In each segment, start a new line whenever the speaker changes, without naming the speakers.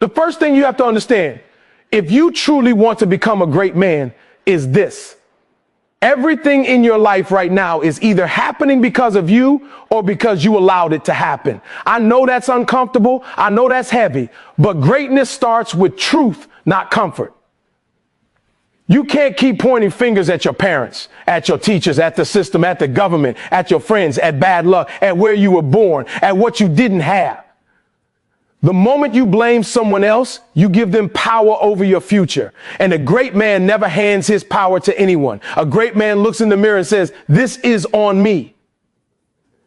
The first thing you have to understand, if you truly want to become a great man, is this. Everything in your life right now is either happening because of you or because you allowed it to happen. I know that's uncomfortable. I know that's heavy, but greatness starts with truth, not comfort. You can't keep pointing fingers at your parents, at your teachers, at the system, at the government, at your friends, at bad luck, at where you were born, at what you didn't have. The moment you blame someone else, you give them power over your future. And a great man never hands his power to anyone. A great man looks in the mirror and says, "This is on me."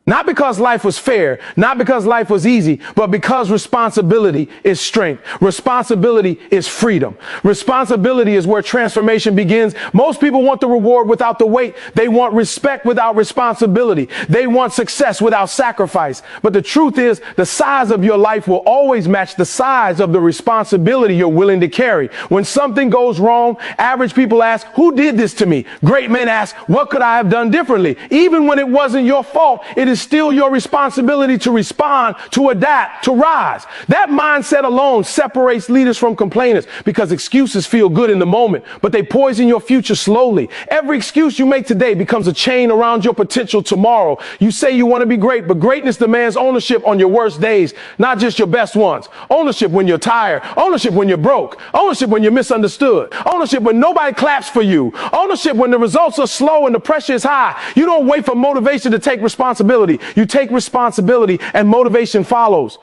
Not because life was fair, not because life was easy, but because responsibility is strength. Responsibility is freedom. Responsibility is where transformation begins. Most people want the reward without the weight. They want respect without responsibility. They want success without sacrifice. But the truth is, the size of your life will always match the size of the responsibility you're willing to carry. When something goes wrong, average people ask, "Who did this to me?" Great men ask, "What could I have done differently?" Even when it wasn't your fault, it is still your responsibility to respond, to adapt, to rise. That mindset alone separates leaders from complainers, because excuses feel good in the moment, but they poison your future slowly. Every excuse you make today becomes a chain around your potential tomorrow. You say you want to be great, but greatness demands ownership on your worst days, not just your best ones. Ownership when you're tired, ownership when you're broke, ownership when you're misunderstood, ownership when nobody claps for you, ownership when the results are slow and the pressure is high. You don't wait for motivation to take responsibility. You take responsibility and motivation follows.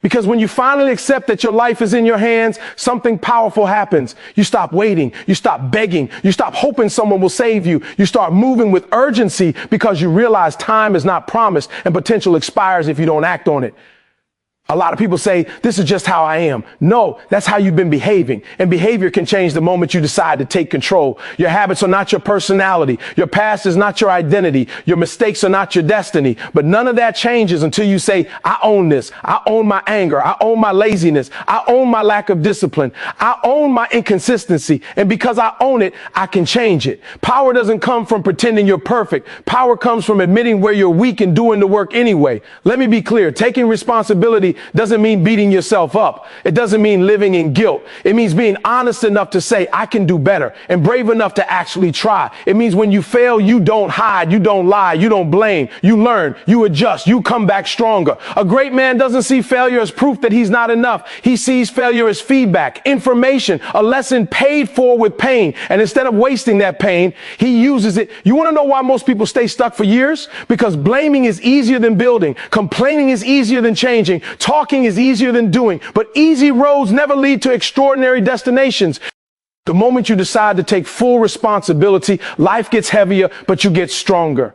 Because when you finally accept that your life is in your hands, something powerful happens. You stop waiting. You stop begging. You stop hoping someone will save you. You start moving with urgency because you realize time is not promised and potential expires if you don't act on it. A lot of people say, "This is just how I am." No, that's how you've been behaving. And behavior can change the moment you decide to take control. Your habits are not your personality. Your past is not your identity. Your mistakes are not your destiny. But none of that changes until you say, "I own this. I own my anger. I own my laziness. I own my lack of discipline. I own my inconsistency. And because I own it, I can change it." Power doesn't come from pretending you're perfect. Power comes from admitting where you're weak and doing the work anyway. Let me be clear. Taking responsibility doesn't mean beating yourself up. It doesn't mean living in guilt. It means being honest enough to say, "I can do better," and brave enough to actually try. It means when you fail, you don't hide, you don't lie, you don't blame, you learn, you adjust, you come back stronger. A great man doesn't see failure as proof that he's not enough. He sees failure as feedback, information, a lesson paid for with pain. And instead of wasting that pain, he uses it. You want to know why most people stay stuck for years? Because blaming is easier than building. Complaining is easier than changing. Talking is easier than doing, but easy roads never lead to extraordinary destinations. The moment you decide to take full responsibility, life gets heavier, but you get stronger.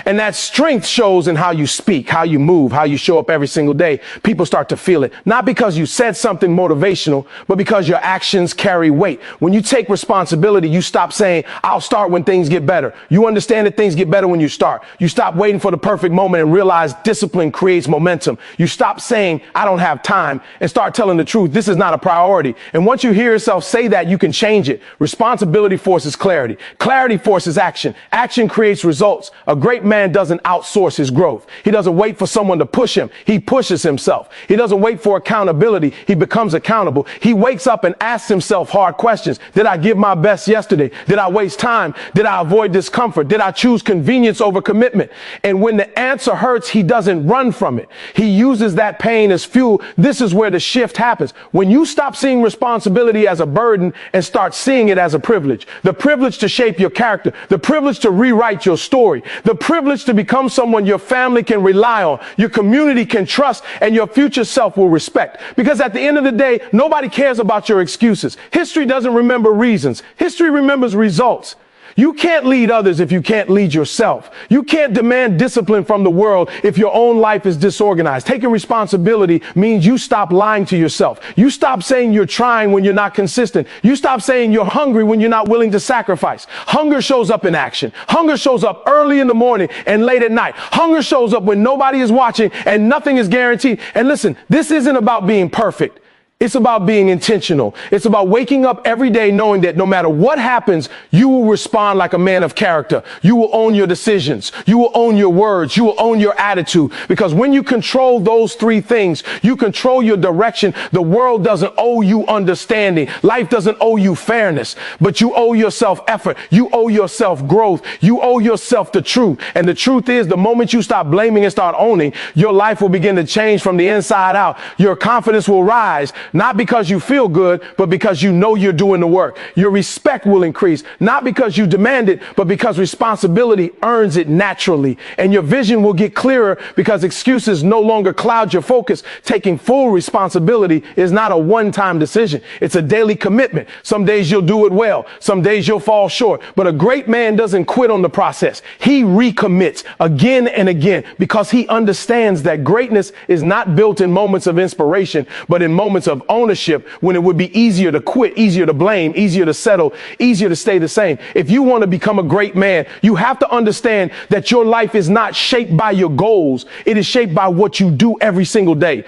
And that strength shows in how you speak, how you move, how you show up every single day. People start to feel it, not because you said something motivational, but because your actions carry weight. When you take responsibility, you stop saying, "I'll start when things get better." You understand that things get better when you start. You stop waiting for the perfect moment and realize discipline creates momentum. You stop saying, "I don't have time," and start telling the truth. This is not a priority. And once you hear yourself say that, you can change it. Responsibility forces clarity. Clarity forces action. Action creates results. A great man doesn't outsource his growth. He doesn't wait for someone to push him. He pushes himself. He doesn't wait for accountability. He becomes accountable. He wakes up and asks himself hard questions. Did I give my best yesterday? Did I waste time? Did I avoid discomfort? Did I choose convenience over commitment? And when the answer hurts, he doesn't run from it. He uses that pain as fuel. This is where the shift happens. When you stop seeing responsibility as a burden and start seeing it as a privilege. The privilege to shape your character. The privilege to rewrite your story. The privilege to become someone your family can rely on, your community can trust, and your future self will respect. Because at the end of the day, nobody cares about your excuses. History doesn't remember reasons. History remembers results. You can't lead others if you can't lead yourself. You can't demand discipline from the world if your own life is disorganized. Taking responsibility means you stop lying to yourself. You stop saying you're trying when you're not consistent. You stop saying you're hungry when you're not willing to sacrifice. Hunger shows up in action. Hunger shows up early in the morning and late at night. Hunger shows up when nobody is watching and nothing is guaranteed. And listen, this isn't about being perfect. It's about being intentional. It's about waking up every day knowing that no matter what happens, you will respond like a man of character. You will own your decisions. You will own your words. You will own your attitude. Because when you control those three things, you control your direction. The world doesn't owe you understanding. Life doesn't owe you fairness, but you owe yourself effort. You owe yourself growth. You owe yourself the truth. And the truth is, the moment you stop blaming and start owning, your life will begin to change from the inside out. Your confidence will rise. Not because you feel good, but because you know you're doing the work. Your respect will increase, not because you demand it, but because responsibility earns it naturally. And your vision will get clearer because excuses no longer cloud your focus. Taking full responsibility is not a one-time decision. It's a daily commitment. Some days you'll do it well. Some days you'll fall short. But a great man doesn't quit on the process. He recommits again and again because he understands that greatness is not built in moments of inspiration, but in moments of ownership, when it would be easier to quit, easier to blame, easier to settle, easier to stay the same. If you want to become a great man, you have to understand that your life is not shaped by your goals. It is shaped by what you do every single day.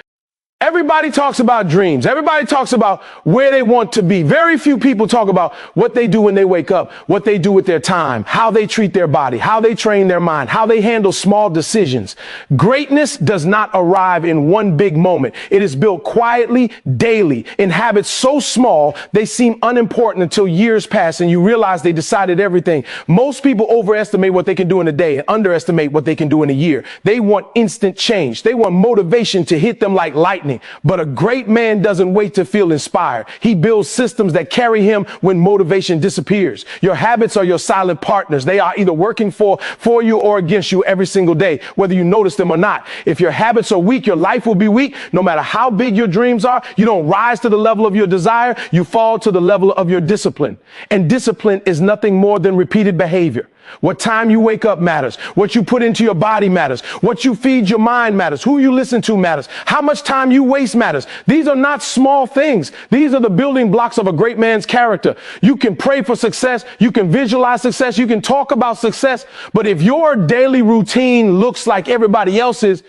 Everybody talks about dreams. Everybody talks about where they want to be. Very few people talk about what they do when they wake up, what they do with their time, how they treat their body, how they train their mind, how they handle small decisions. Greatness does not arrive in one big moment. It is built quietly, daily, in habits so small they seem unimportant until years pass and you realize they decided everything. Most people overestimate what they can do in a day and underestimate what they can do in a year. They want instant change. They want motivation to hit them like lightning. But a great man doesn't wait to feel inspired. He builds systems that carry him when motivation disappears. Your habits are your silent partners. They are either working for you or against you every single day, whether you notice them or not. If your habits are weak, your life will be weak. No matter how big your dreams are, you don't rise to the level of your desire. You fall to the level of your discipline. And discipline is nothing more than repeated behavior. What time you wake up matters. What you put into your body matters. What you feed your mind matters. Who you listen to matters. How much time you waste matters. These are not small things. These are the building blocks of a great man's character. You can pray for success. You can visualize success. You can talk about success. But if your daily routine looks like everybody else's,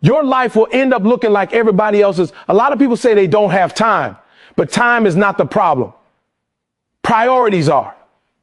your life will end up looking like everybody else's. A lot of people say they don't have time, but time is not the problem. Priorities are.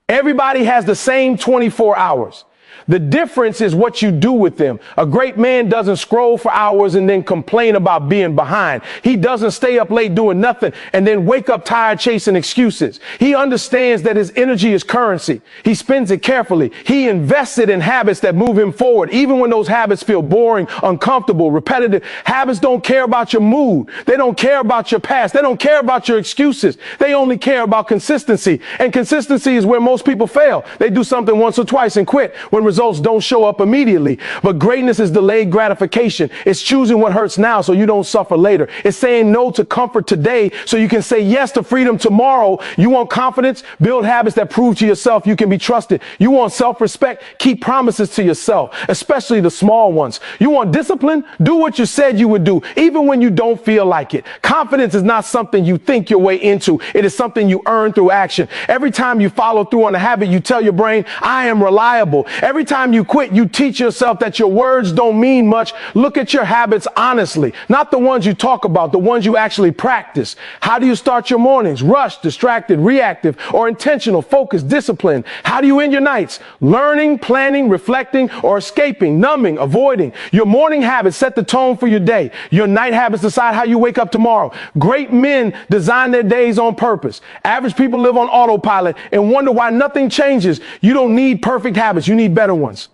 Everybody has the same 24 hours. The difference is what you do with them. A great man doesn't scroll for hours and then complain about being behind. He doesn't stay up late doing nothing and then wake up tired chasing excuses. He understands that his energy is currency. He spends it carefully. He invests it in habits that move him forward, even when those habits feel boring, uncomfortable, repetitive. Habits don't care about your mood. They don't care about your past. They don't care about your excuses. They only care about consistency. And consistency is where most people fail. They do something once or twice and quit when results don't show up immediately. But greatness is delayed gratification. It's choosing what hurts now so you don't suffer later. It's saying no to comfort today so you can say yes to freedom tomorrow. You want confidence? Build habits that prove to yourself you can be trusted. You want self-respect? Keep promises to yourself, especially the small ones. You want discipline? Do what you said you would do, even when you don't feel like it. Confidence is not something you think your way into. It is something you earn through action. Every time you follow through on a habit, you tell your brain, I am reliable. Every time you quit, you teach yourself that your words don't mean much. Look at your habits honestly, not the ones you talk about, the ones you actually practice. How do you start your mornings? Rushed, distracted, reactive, or intentional, focused, disciplined? How do you end your nights? Learning, planning, reflecting, or escaping, numbing, avoiding? Your morning habits set the tone for your day. Your night habits decide how you wake up tomorrow. Great men design their days on purpose. Average people live on autopilot and wonder why nothing changes. You don't need perfect habits. You need better ones.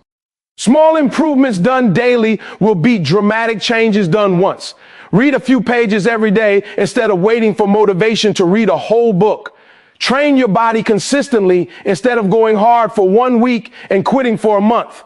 Small improvements done daily will beat dramatic changes done once. Read a few pages every day instead of waiting for motivation to read a whole book. Train your body consistently instead of going hard for 1 week and quitting for a month.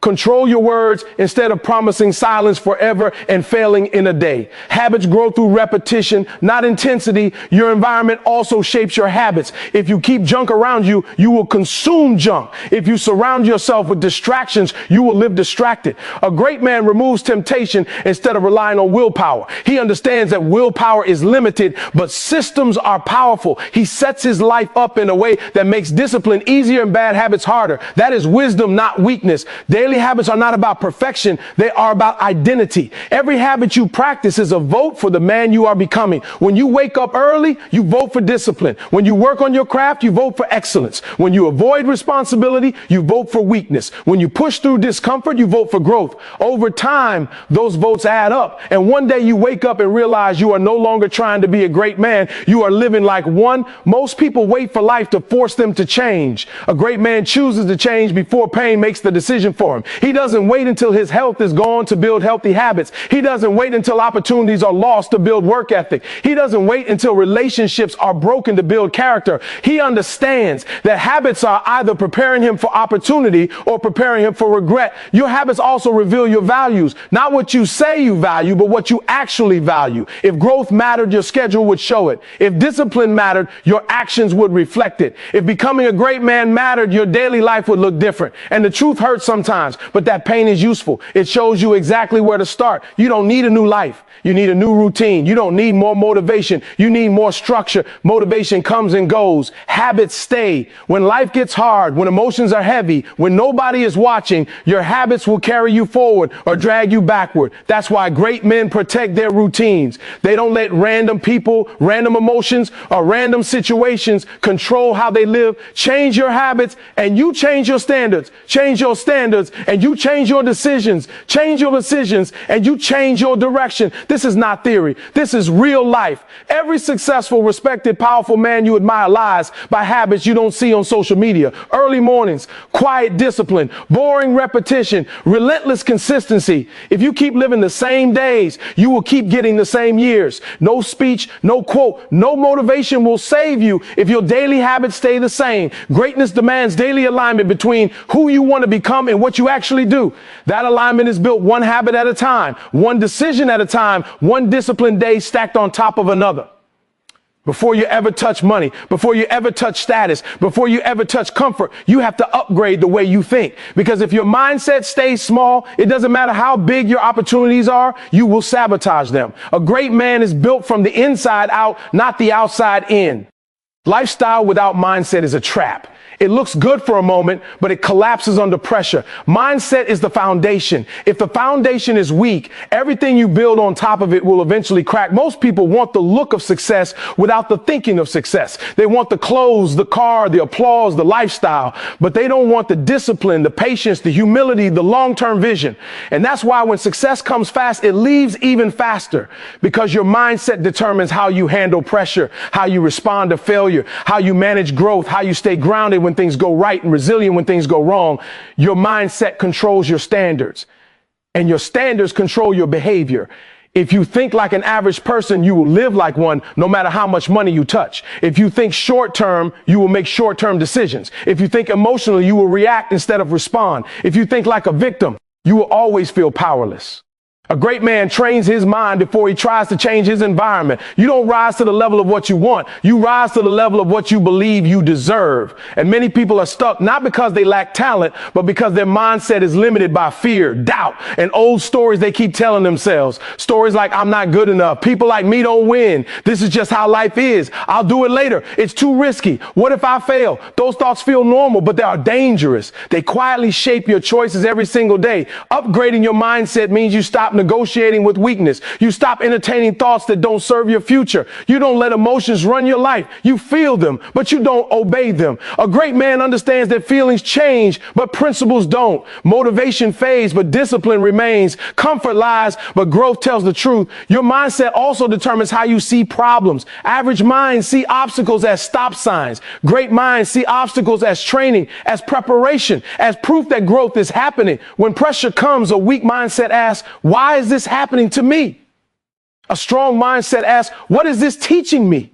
Control your words instead of promising silence forever and failing in a day. Habits grow through repetition, not intensity. Your environment also shapes your habits. If you keep junk around you, you will consume junk. If you surround yourself with distractions, you will live distracted. A great man removes temptation instead of relying on willpower. He understands that willpower is limited, but systems are powerful. He sets his life up in a way that makes discipline easier and bad habits harder. That is wisdom, not weakness. Daily daily habits are not about perfection. They are about identity. Every habit you practice is a vote for the man you are becoming. When you wake up early, you vote for discipline. When you work on your craft, you vote for excellence. When you avoid responsibility, you vote for weakness. When you push through discomfort, you vote for growth. Over time, those votes add up. And one day you wake up and realize you are no longer trying to be a great man. You are living like one. Most people wait for life to force them to change. A great man chooses to change before pain makes the decision for him. He doesn't wait until his health is gone to build healthy habits. He doesn't wait until opportunities are lost to build work ethic. He doesn't wait until relationships are broken to build character. He understands that habits are either preparing him for opportunity or preparing him for regret. Your habits also reveal your values, not what you say you value, but what you actually value. If growth mattered, your schedule would show it. If discipline mattered, your actions would reflect it. If becoming a great man mattered, your daily life would look different. And the truth hurts sometimes, but that pain is useful. It shows you exactly where to start. You don't need a new life. You need a new routine. You don't need more motivation. You need more structure. Motivation comes and goes. Habits stay. When life gets hard, when emotions are heavy, when nobody is watching, your habits will carry you forward or drag you backward. That's why great men protect their routines. They don't let random people, random emotions, or random situations control how they live. Change your habits and you change your standards. Change your standards and you change your decisions. Change your decisions and you change your direction. This is not theory. This is real life. Every successful, respected, powerful man you admire lies by habits you don't see on social media. Early mornings, quiet discipline, boring repetition, relentless consistency. If you keep living the same days, you will keep getting the same years. No speech, no quote, no motivation will save you if your daily habits stay the same. Greatness demands daily alignment between who you want to become and what you actually do. That alignment is built one habit at a time, one decision at a time, one disciplined day stacked on top of another. Before you ever touch money, before you ever touch status, before you ever touch comfort, you have to upgrade the way you think. Because if your mindset stays small, it doesn't matter how big your opportunities are, you will sabotage them. A great man is built from the inside out, not the outside in. Lifestyle without mindset is a trap. It looks good for a moment, but it collapses under pressure. Mindset is the foundation. If the foundation is weak, everything you build on top of it will eventually crack. Most people want the look of success without the thinking of success. They want the clothes, the car, the applause, the lifestyle, but they don't want the discipline, the patience, the humility, the long-term vision. And that's why when success comes fast, it leaves even faster, because your mindset determines how you handle pressure, how you respond to failure, how you manage growth, how you stay grounded when things go right and resilient when things go wrong. Your mindset controls your standards, and your standards control your behavior. If you think like an average person, you will live like one no matter how much money you touch. If you think short term, you will make short term decisions. If you think emotionally, you will react instead of respond. If you think like a victim, you will always feel powerless. A great man trains his mind before he tries to change his environment. You don't rise to the level of what you want. You rise to the level of what you believe you deserve. And many people are stuck not because they lack talent, but because their mindset is limited by fear, doubt, and old stories they keep telling themselves. Stories like, I'm not good enough. People like me don't win. This is just how life is. I'll do it later. It's too risky. What if I fail? Those thoughts feel normal, but they are dangerous. They quietly shape your choices every single day. Upgrading your mindset means you stop negotiating with weakness. You stop entertaining thoughts that don't serve your future. You don't let emotions run your life. You feel them, but you don't obey them. A great man understands that feelings change, but principles don't. Motivation fades, but discipline remains. Comfort lies, but growth tells the truth. Your mindset also determines how you see problems. Average minds see obstacles as stop signs. Great minds see obstacles as training, as preparation, as proof that growth is happening. When pressure comes, a weak mindset asks, why is this happening to me? A strong mindset asks, what is this teaching me?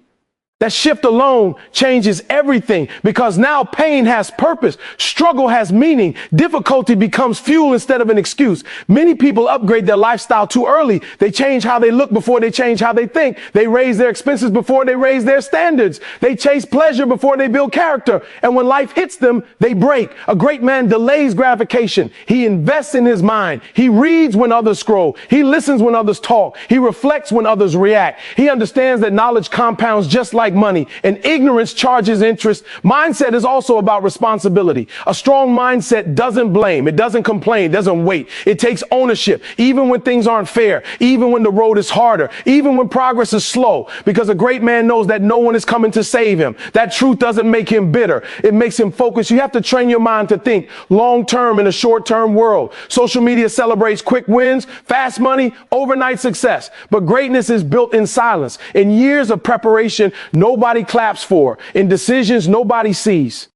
That shift alone changes everything, because now pain has purpose, struggle has meaning, difficulty becomes fuel instead of an excuse. Many people upgrade their lifestyle too early. They change how they look before they change how they think. They raise their expenses before they raise their standards. They chase pleasure before they build character. And when life hits them, they break. A great man delays gratification. He invests in his mind. He reads when others scroll. He listens when others talk. He reflects when others react. He understands that knowledge compounds just like like money, and ignorance charges interest. Mindset is also about responsibility. A strong mindset doesn't blame. It doesn't complain, doesn't wait. It takes ownership, even when things aren't fair, even when the road is harder, even when progress is slow, because a great man knows that no one is coming to save him. That truth doesn't make him bitter. It makes him focused. You have to train your mind to think long-term in a short-term world. Social media celebrates quick wins, fast money, overnight success. But greatness is built in silence, in years of preparation nobody claps for, in decisions nobody sees.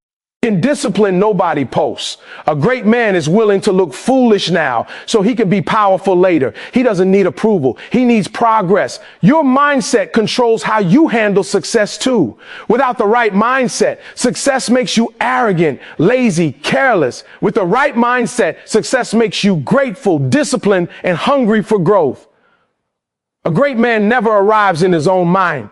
In discipline, nobody posts. A great man is willing to look foolish now so he can be powerful later. He doesn't need approval. He needs progress. Your mindset controls how you handle success too. Without the right mindset, success makes you arrogant, lazy, careless. With the right mindset, success makes you grateful, disciplined, and hungry for growth. A great man never arrives in his own mind.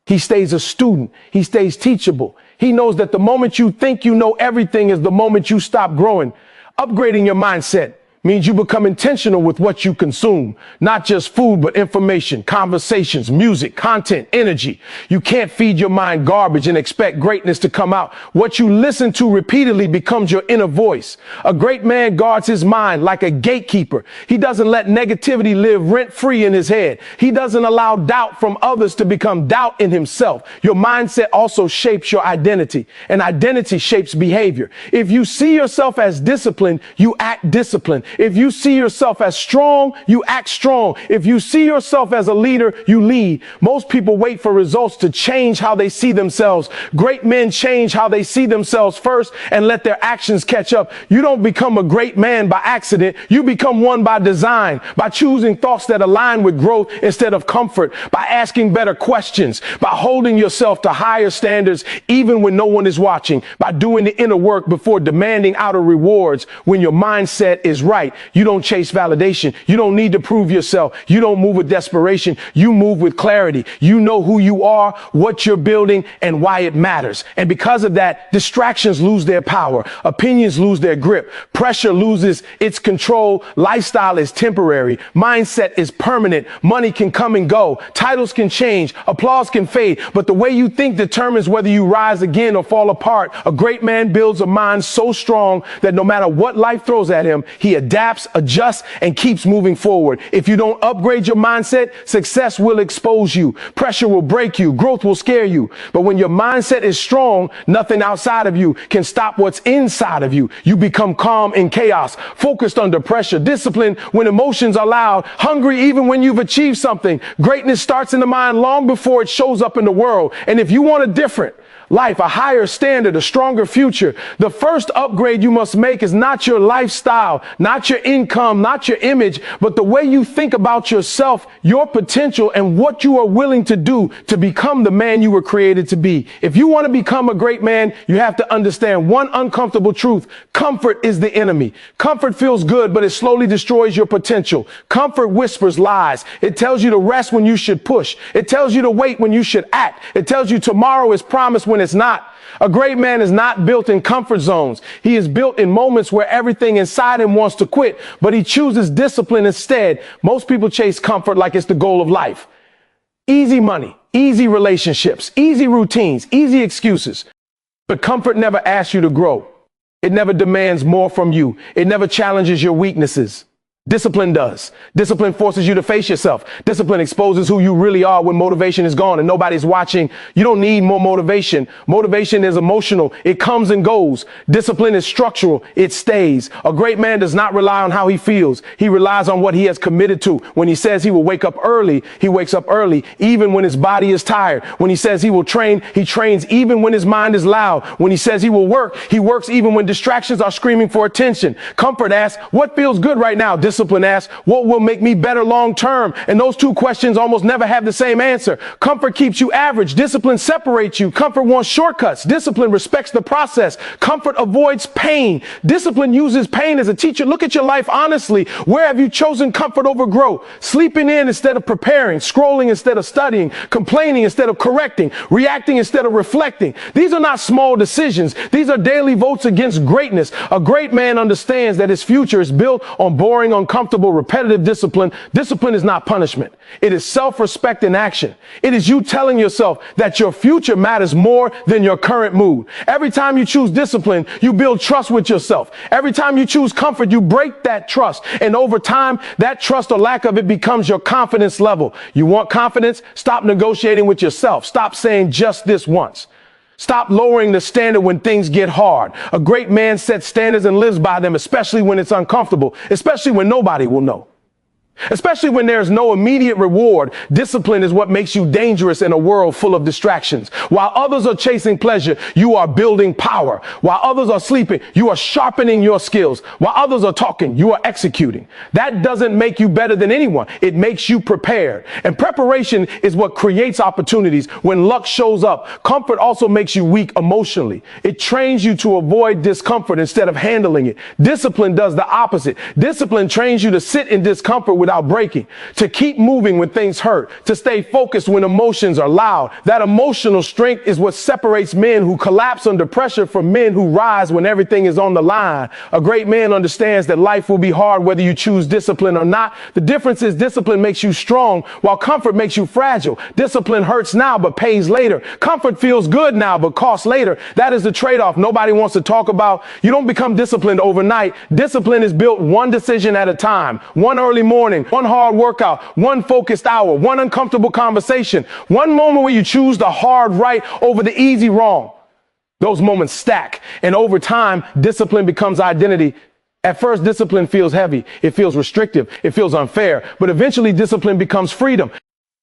He stays a student. He stays teachable. He knows that the moment you think you know everything is the moment you stop growing. Upgrading your mindset means you become intentional with what you consume, not just food, but information, conversations, music, content, energy. You can't feed your mind garbage and expect greatness to come out. What you listen to repeatedly becomes your inner voice. A great man guards his mind like a gatekeeper. He doesn't let negativity live rent-free in his head. He doesn't allow doubt from others to become doubt in himself. Your mindset also shapes your identity, and identity shapes behavior. If you see yourself as disciplined, you act disciplined. If you see yourself as strong, you act strong. If you see yourself as a leader, you lead. Most people wait for results to change how they see themselves. Great men change how they see themselves first and let their actions catch up. You don't become a great man by accident. You become one by design, by choosing thoughts that align with growth instead of comfort, by asking better questions, by holding yourself to higher standards even when no one is watching, by doing the inner work before demanding outer rewards. When your mindset is right, you don't chase validation. You don't need to prove yourself. You don't move with desperation. You move with clarity. You know who you are, what you're building, and why it matters. And because of that, distractions lose their power. Opinions lose their grip. Pressure loses its control. Lifestyle is temporary. Mindset is permanent. Money can come and go. Titles can change. Applause can fade. But the way you think determines whether you rise again or fall apart. A great man builds a mind so strong that no matter what life throws at him, he adapts, adjusts, and keeps moving forward. If you don't upgrade your mindset, success will expose you. Pressure will break you. Growth will scare you. But when your mindset is strong, nothing outside of you can stop what's inside of you. You become calm in chaos, focused under pressure, disciplined when emotions are loud, hungry even when you've achieved something. Greatness starts in the mind long before it shows up in the world. And if you want a different life, a higher standard, a stronger future, the first upgrade you must make is not your lifestyle, not your income, not your image, but the way you think about yourself, your potential, and what you are willing to do to become the man you were created to be. If you want to become a great man, you have to understand one uncomfortable truth. Comfort is the enemy. Comfort feels good, but it slowly destroys your potential. Comfort whispers lies. It tells you to rest when you should push. It tells you to wait when you should act. It tells you tomorrow is promised when it's not. A great man is not built in comfort zones. He is built in moments where everything inside him wants to quit, but he chooses discipline instead. Most people chase comfort like it's the goal of life. Easy money, easy relationships, easy routines, easy excuses. But comfort never asks you to grow. It never demands more from you. It never challenges your weaknesses. Discipline does. Discipline forces you to face yourself. Discipline exposes who you really are when motivation is gone and nobody's watching. You don't need more motivation. Motivation is emotional. It comes and goes. Discipline is structural. It stays. A great man does not rely on how he feels. He relies on what he has committed to. When he says he will wake up early, he wakes up early, even when his body is tired. When he says he will train, he trains even when his mind is loud. When he says he will work, he works even when distractions are screaming for attention. Comfort asks, what feels good right now? Discipline asks, what will make me better long term? And those two questions almost never have the same answer. Comfort keeps you average. Discipline separates you. Comfort wants shortcuts. Discipline respects the process. Comfort avoids pain. Discipline uses pain as a teacher. Look at your life honestly. Where have you chosen comfort over growth? Sleeping in instead of preparing, scrolling instead of studying, complaining instead of correcting, reacting instead of reflecting. These are not small decisions. These are daily votes against greatness. A great man understands that his future is built on boring, uncomfortable, repetitive discipline. Discipline is not punishment. It is self-respect in action. It is you telling yourself that your future matters more than your current mood. Every time you choose discipline, you build trust with yourself. Every time you choose comfort, you break that trust. And over time, that trust or lack of it becomes your confidence level. You want confidence? Stop negotiating with yourself. Stop saying just this once. Stop lowering the standard when things get hard. A great man sets standards and lives by them, especially when it's uncomfortable, especially when nobody will know. Especially when there's no immediate reward. Discipline is what makes you dangerous in a world full of distractions. While others are chasing pleasure, you are building power. While others are sleeping, you are sharpening your skills. While others are talking, you are executing. That doesn't make you better than anyone. It makes you prepared. And preparation is what creates opportunities. When luck shows up, comfort also makes you weak emotionally. It trains you to avoid discomfort instead of handling it. Discipline does the opposite. Discipline trains you to sit in discomfort without breaking, to keep moving when things hurt, to stay focused when emotions are loud. That emotional strength is what separates men who collapse under pressure from men who rise when everything is on the line. A great man understands that life will be hard whether you choose discipline or not. The difference is discipline makes you strong while comfort makes you fragile. Discipline hurts now but pays later. Comfort feels good now but costs later. That is the trade-off nobody wants to talk about. You don't become disciplined overnight. Discipline is built one decision at a time, one early morning, one hard workout, one focused hour, one uncomfortable conversation, one moment where you choose the hard right over the easy wrong. Those moments stack, and over time, discipline becomes identity. At first, discipline feels heavy. It feels restrictive. It feels unfair. But eventually, discipline becomes freedom.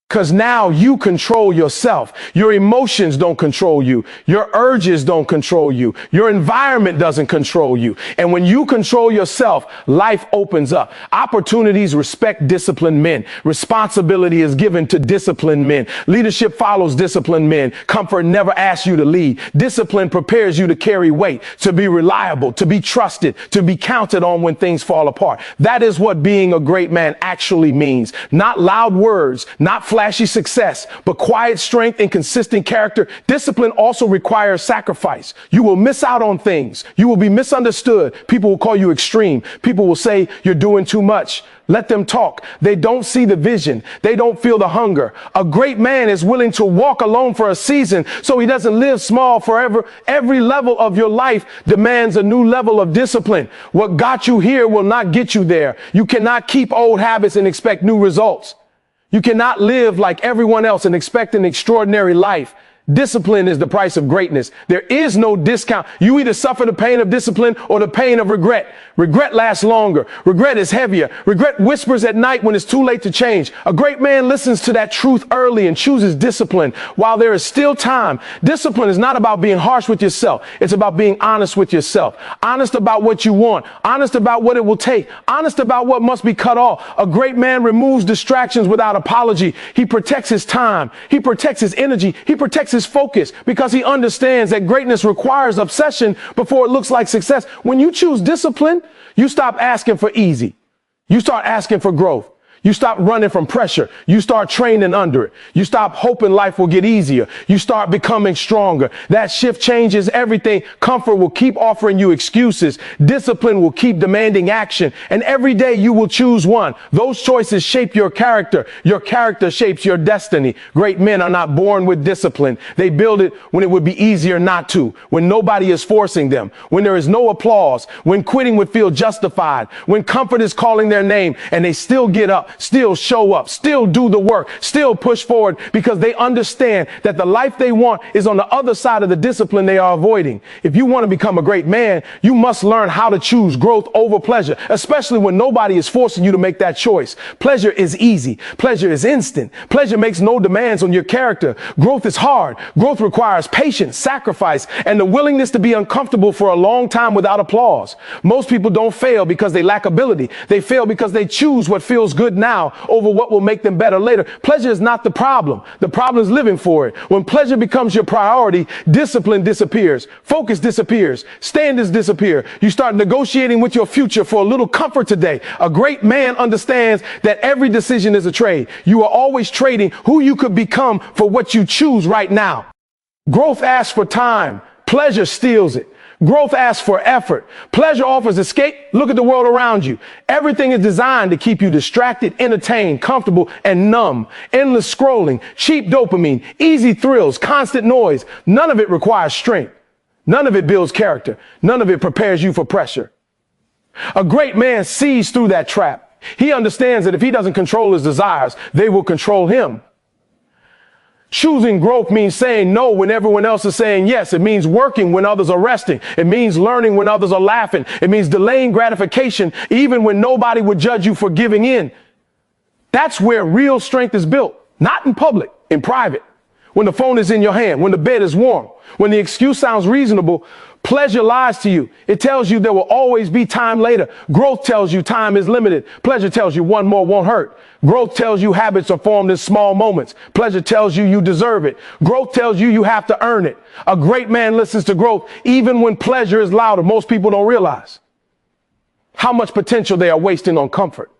Because now you control yourself. Your emotions don't control you. Your urges don't control you. Your environment doesn't control you. And when you control yourself, life opens up. Opportunities respect disciplined men. Responsibility is given to disciplined men. Leadership follows disciplined men. Comfort never asks you to lead. Discipline prepares you to carry weight, to be reliable, to be trusted, to be counted on when things fall apart. That is what being a great man actually means. Not loud words, not flashy success, but quiet strength and consistent character. Discipline also requires sacrifice. You will miss out on things. You will be misunderstood. People will call you extreme. People will say you're doing too much. Let them talk. They don't see the vision. They don't feel the hunger. A great man is willing to walk alone for a season so he doesn't live small forever. Every level of your life demands a new level of discipline. What got you here will not get you there. You cannot keep old habits and expect new results. You cannot live like everyone else and expect an extraordinary life. Discipline is the price of greatness. There is no discount. You either suffer the pain of discipline or the pain of regret. Regret lasts longer. Regret is heavier. Regret whispers at night when it's too late to change. A great man listens to that truth early and chooses discipline while there is still time. Discipline is not about being harsh with yourself. It's about being honest with yourself. Honest about what you want. Honest about what it will take. Honest about what must be cut off. A great man removes distractions without apology. He protects his time. He protects his energy. He protects his focus because he understands that greatness requires obsession before it looks like success. When you choose discipline, you stop asking for easy. You start asking for growth. You stop running from pressure. You start training under it. You stop hoping life will get easier. You start becoming stronger. That shift changes everything. Comfort will keep offering you excuses. Discipline will keep demanding action. And every day you will choose one. Those choices shape your character. Your character shapes your destiny. Great men are not born with discipline. They build it when it would be easier not to, when nobody is forcing them, when there is no applause, when quitting would feel justified, when comfort is calling their name and they still get up, still show up, still do the work, still push forward because they understand that the life they want is on the other side of the discipline they are avoiding. If you want to become a great man, you must learn how to choose growth over pleasure, especially when nobody is forcing you to make that choice. Pleasure is easy. Pleasure is instant. Pleasure makes no demands on your character. Growth is hard. Growth requires patience, sacrifice, and the willingness to be uncomfortable for a long time without applause. Most people don't fail because they lack ability. They fail because they choose what feels good now over what will make them better later. Pleasure is not the problem. The problem is living for it. When pleasure becomes your priority, discipline disappears. Focus disappears. Standards disappear. You start negotiating with your future for a little comfort today. A great man understands that every decision is a trade. You are always trading who you could become for what you choose right now. Growth asks for time. Pleasure steals it. Growth asks for effort. Pleasure offers escape. Look at the world around you. Everything is designed to keep you distracted, entertained, comfortable, and numb. Endless scrolling, cheap dopamine, easy thrills, constant noise. None of it requires strength. None of it builds character. None of it prepares you for pressure. A great man sees through that trap. He understands that if he doesn't control his desires, they will control him. Choosing growth means saying no when everyone else is saying yes. It means working when others are resting. It means learning when others are laughing. It means delaying gratification even when nobody would judge you for giving in. That's where real strength is built. Not in public, in private. When the phone is in your hand, when the bed is warm, when the excuse sounds reasonable, pleasure lies to you. It tells you there will always be time later. Growth tells you time is limited. Pleasure tells you one more won't hurt. Growth tells you habits are formed in small moments. Pleasure tells you you deserve it. Growth tells you you have to earn it. A great man listens to growth even when pleasure is louder. Most people don't realize how much potential they are wasting on comfort.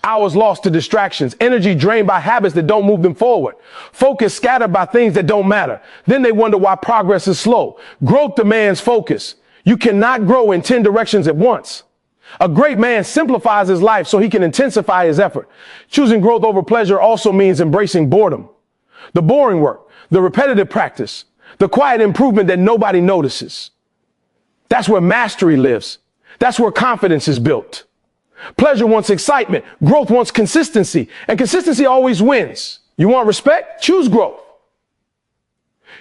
Hours lost to distractions, energy drained by habits that don't move them forward, focus scattered by things that don't matter. Then they wonder why progress is slow. Growth demands focus. You cannot grow in 10 directions at once. A great man simplifies his life so he can intensify his effort. Choosing growth over pleasure also means embracing boredom. The boring work, the repetitive practice, the quiet improvement that nobody notices. That's where mastery lives. That's where confidence is built. Pleasure wants excitement. Growth wants consistency. And consistency always wins. You want respect? Choose growth.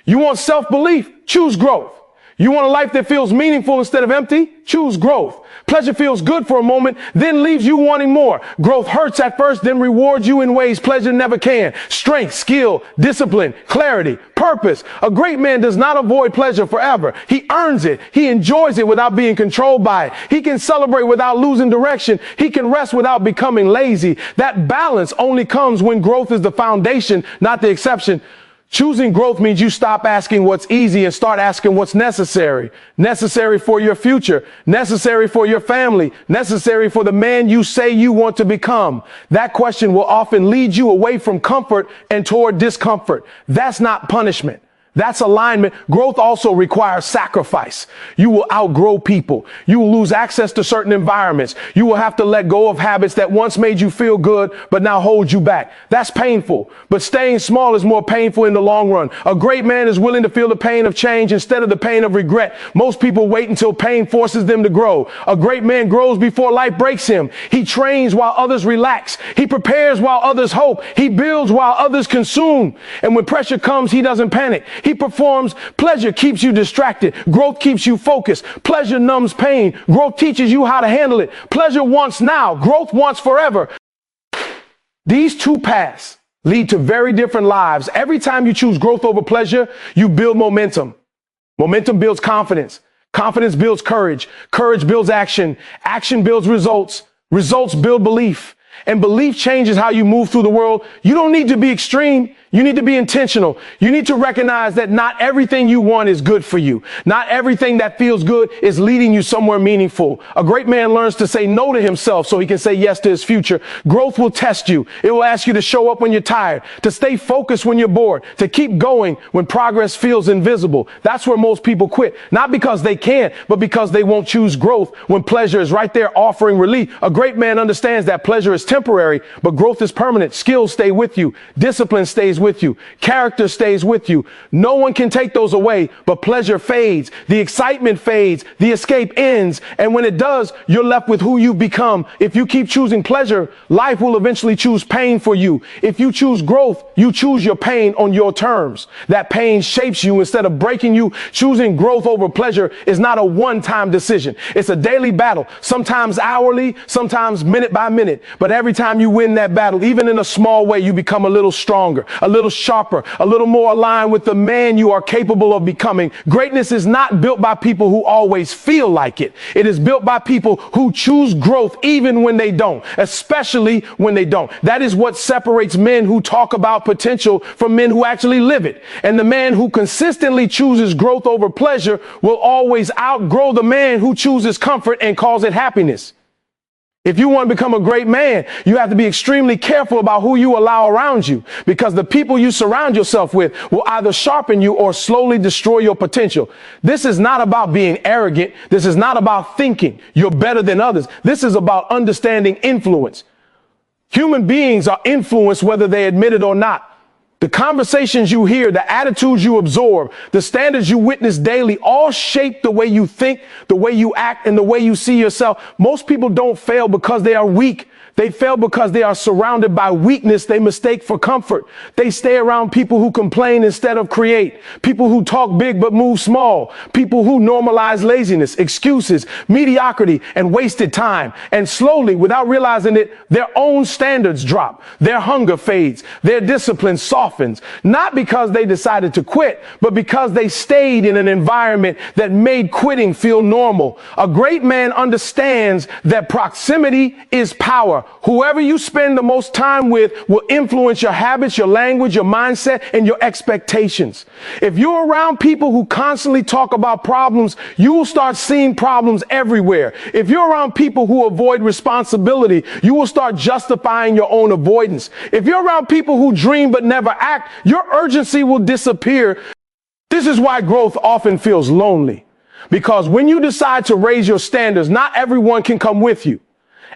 You want self-belief? Choose growth. You want a life that feels meaningful instead of empty? Choose growth. Pleasure feels good for a moment, then leaves you wanting more. Growth hurts at first, then rewards you in ways pleasure never can. Strength, skill, discipline, clarity, purpose. A great man does not avoid pleasure forever. He earns it. He enjoys it without being controlled by it. He can celebrate without losing direction. He can rest without becoming lazy. That balance only comes when growth is the foundation, not the exception. Choosing growth means you stop asking what's easy and start asking what's necessary. Necessary for your future, necessary for your family, necessary for the man you say you want to become. That question will often lead you away from comfort and toward discomfort. That's not punishment. That's alignment. Growth also requires sacrifice. You will outgrow people. You will lose access to certain environments. You will have to let go of habits that once made you feel good, but now hold you back. That's painful, but staying small is more painful in the long run. A great man is willing to feel the pain of change instead of the pain of regret. Most people wait until pain forces them to grow. A great man grows before life breaks him. He trains while others relax. He prepares while others hope. He builds while others consume. And when pressure comes, he doesn't panic. He performs. Pleasure keeps you distracted. Growth keeps you focused. Pleasure numbs pain. Growth teaches you how to handle it. Pleasure wants now. Growth wants forever. These two paths lead to very different lives. Every time you choose growth over pleasure, you build momentum. Momentum builds confidence. Confidence builds courage. Courage builds action. Action builds results. Results build belief. And belief changes how you move through the world. You don't need to be extreme. You need to be intentional. You need to recognize that not everything you want is good for you. Not everything that feels good is leading you somewhere meaningful. A great man learns to say no to himself so he can say yes to his future. Growth will test you. It will ask you to show up when you're tired, to stay focused when you're bored, to keep going when progress feels invisible. That's where most people quit. Not because they can't, but because they won't choose growth when pleasure is right there offering relief. A great man understands that pleasure is temporary, but growth is permanent. Skills stay with you. Discipline stays with you. Character stays with you. No one can take those away, but pleasure fades. The excitement fades. The escape ends. And when it does, you're left with who you've become. If you keep choosing pleasure, life will eventually choose pain for you. If you choose growth, you choose your pain on your terms. That pain shapes you instead of breaking you. Choosing growth over pleasure is not a one-time decision. It's a daily battle, sometimes hourly, sometimes minute by minute. But every time you win that battle, even in a small way, you become a little stronger, a little sharper, a little more aligned with the man you are capable of becoming. Greatness is not built by people who always feel like it. It is built by people who choose growth even when they don't, especially when they don't. That is what separates men who talk about potential from men who actually live it. And the man who consistently chooses growth over pleasure will always outgrow the man who chooses comfort and calls it happiness. If you want to become a great man, you have to be extremely careful about who you allow around you, because the people you surround yourself with will either sharpen you or slowly destroy your potential. This is not about being arrogant. This is not about thinking you're better than others. This is about understanding influence. Human beings are influenced whether they admit it or not. The conversations you hear, the attitudes you absorb, the standards you witness daily all shape the way you think, the way you act, and the way you see yourself. Most people don't fail because they are weak. They fail because they are surrounded by weakness they mistake for comfort. They stay around people who complain instead of create, people who talk big but move small, people who normalize laziness, excuses, mediocrity, and wasted time. And slowly, without realizing it, their own standards drop, their hunger fades, their discipline softens, not because they decided to quit, but because they stayed in an environment that made quitting feel normal. A great man understands that proximity is power. Whoever you spend the most time with will influence your habits, your language, your mindset, and your expectations. If you're around people who constantly talk about problems, you will start seeing problems everywhere. If you're around people who avoid responsibility, you will start justifying your own avoidance. If you're around people who dream but never act, your urgency will disappear. This is why growth often feels lonely, because when you decide to raise your standards, not everyone can come with you.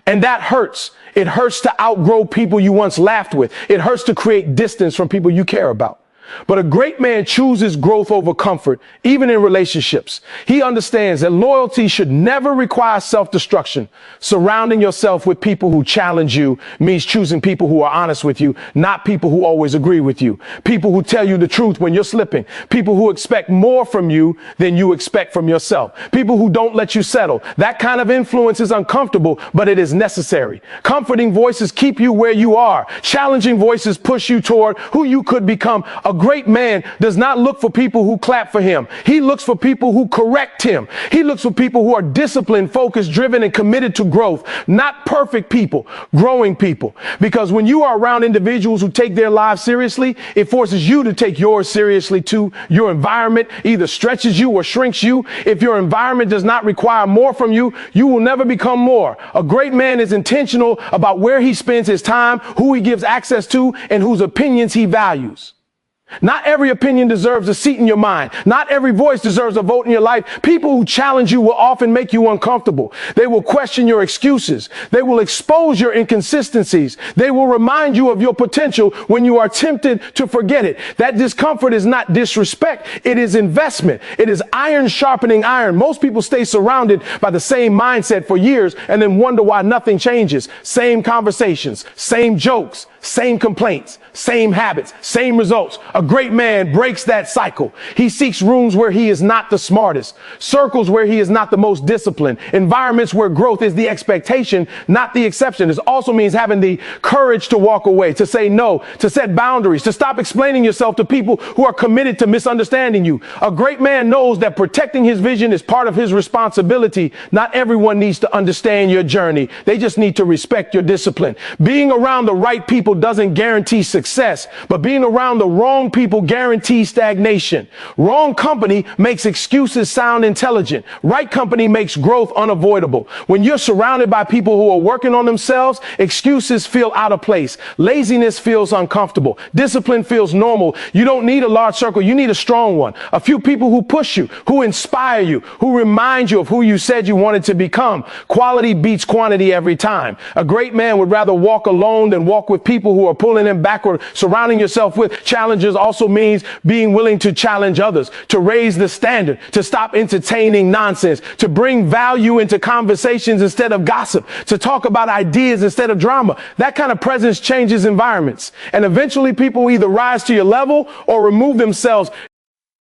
And that hurts. It hurts to outgrow people you once laughed with. It hurts to create distance from people you care about. But a great man chooses growth over comfort, even in relationships. He understands that loyalty should never require self-destruction. Surrounding yourself with people who challenge you means choosing people who are honest with you, not people who always agree with you. People who tell you the truth when you're slipping. People who expect more from you than you expect from yourself. People who don't let you settle. That kind of influence is uncomfortable, but it is necessary. Comforting voices keep you where you are. Challenging voices push you toward who you could become. A great man does not look for people who clap for him. He looks for people who correct him. He looks for people who are disciplined, focused, driven, and committed to growth. Not perfect people, growing people. Because when you are around individuals who take their lives seriously, it forces you to take yours seriously too. Your environment either stretches you or shrinks you. If your environment does not require more from you, you will never become more. A great man is intentional about where he spends his time, who he gives access to, and whose opinions he values. Not every opinion deserves a seat in your mind. Not every voice deserves a vote in your life. People who challenge you will often make you uncomfortable. They will question your excuses. They will expose your inconsistencies. They will remind you of your potential when you are tempted to forget it. That discomfort is not disrespect. It is investment. It is iron sharpening iron. Most people stay surrounded by the same mindset for years and then wonder why nothing changes. Same conversations, same jokes, same complaints, same habits, same results. A great man breaks that cycle. He seeks rooms where he is not the smartest, circles where he is not the most disciplined, environments where growth is the expectation, not the exception. This also means having the courage to walk away, to say no, to set boundaries, to stop explaining yourself to people who are committed to misunderstanding you. A great man knows that protecting his vision is part of his responsibility. Not everyone needs to understand your journey. They just need to respect your discipline. Being around the right people doesn't guarantee success, but being around the wrong people guarantees stagnation. Wrong company makes excuses sound intelligent. Right company makes growth unavoidable. When you're surrounded by people who are working on themselves, excuses feel out of place. Laziness feels uncomfortable. Discipline feels normal. You don't need a large circle. You need a strong one. A few people who push you, who inspire you, who remind you of who you said you wanted to become. Quality beats quantity every time. A great man would rather walk alone than walk with people who are pulling him backward. Surrounding yourself with challengers also means being willing to challenge others, to raise the standard, to stop entertaining nonsense, to bring value into conversations instead of gossip, to talk about ideas instead of drama. That kind of presence changes environments. And eventually people either rise to your level or remove themselves.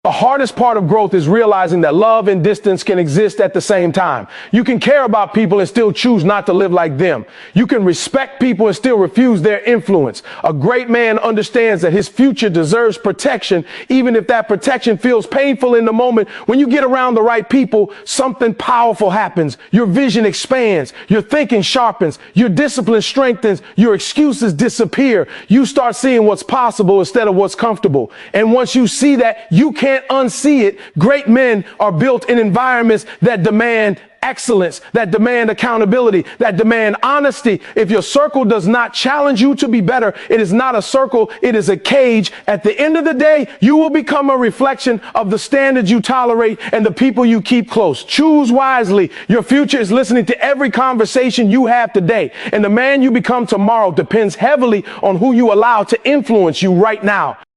The hardest part of growth is realizing that love and distance can exist at the same time. You can care about people and still choose not to live like them. You can respect people and still refuse their influence. A great man understands that his future deserves protection, even if that protection feels painful in the moment. When you get around the right people, something powerful happens. Your vision expands. Your thinking sharpens. Your discipline strengthens. Your excuses disappear. You start seeing what's possible instead of what's comfortable. And once you see that, you can't unsee it. Great men are built in environments that demand excellence, that demand accountability, that demand honesty. If your circle does not challenge you to be better, it is not a circle, it is a cage. At the end of the day, you will become a reflection of the standards you tolerate and the people you keep close. Choose wisely. Your future is listening to every conversation you have today. And the man you become tomorrow depends heavily on who you allow to influence you right now.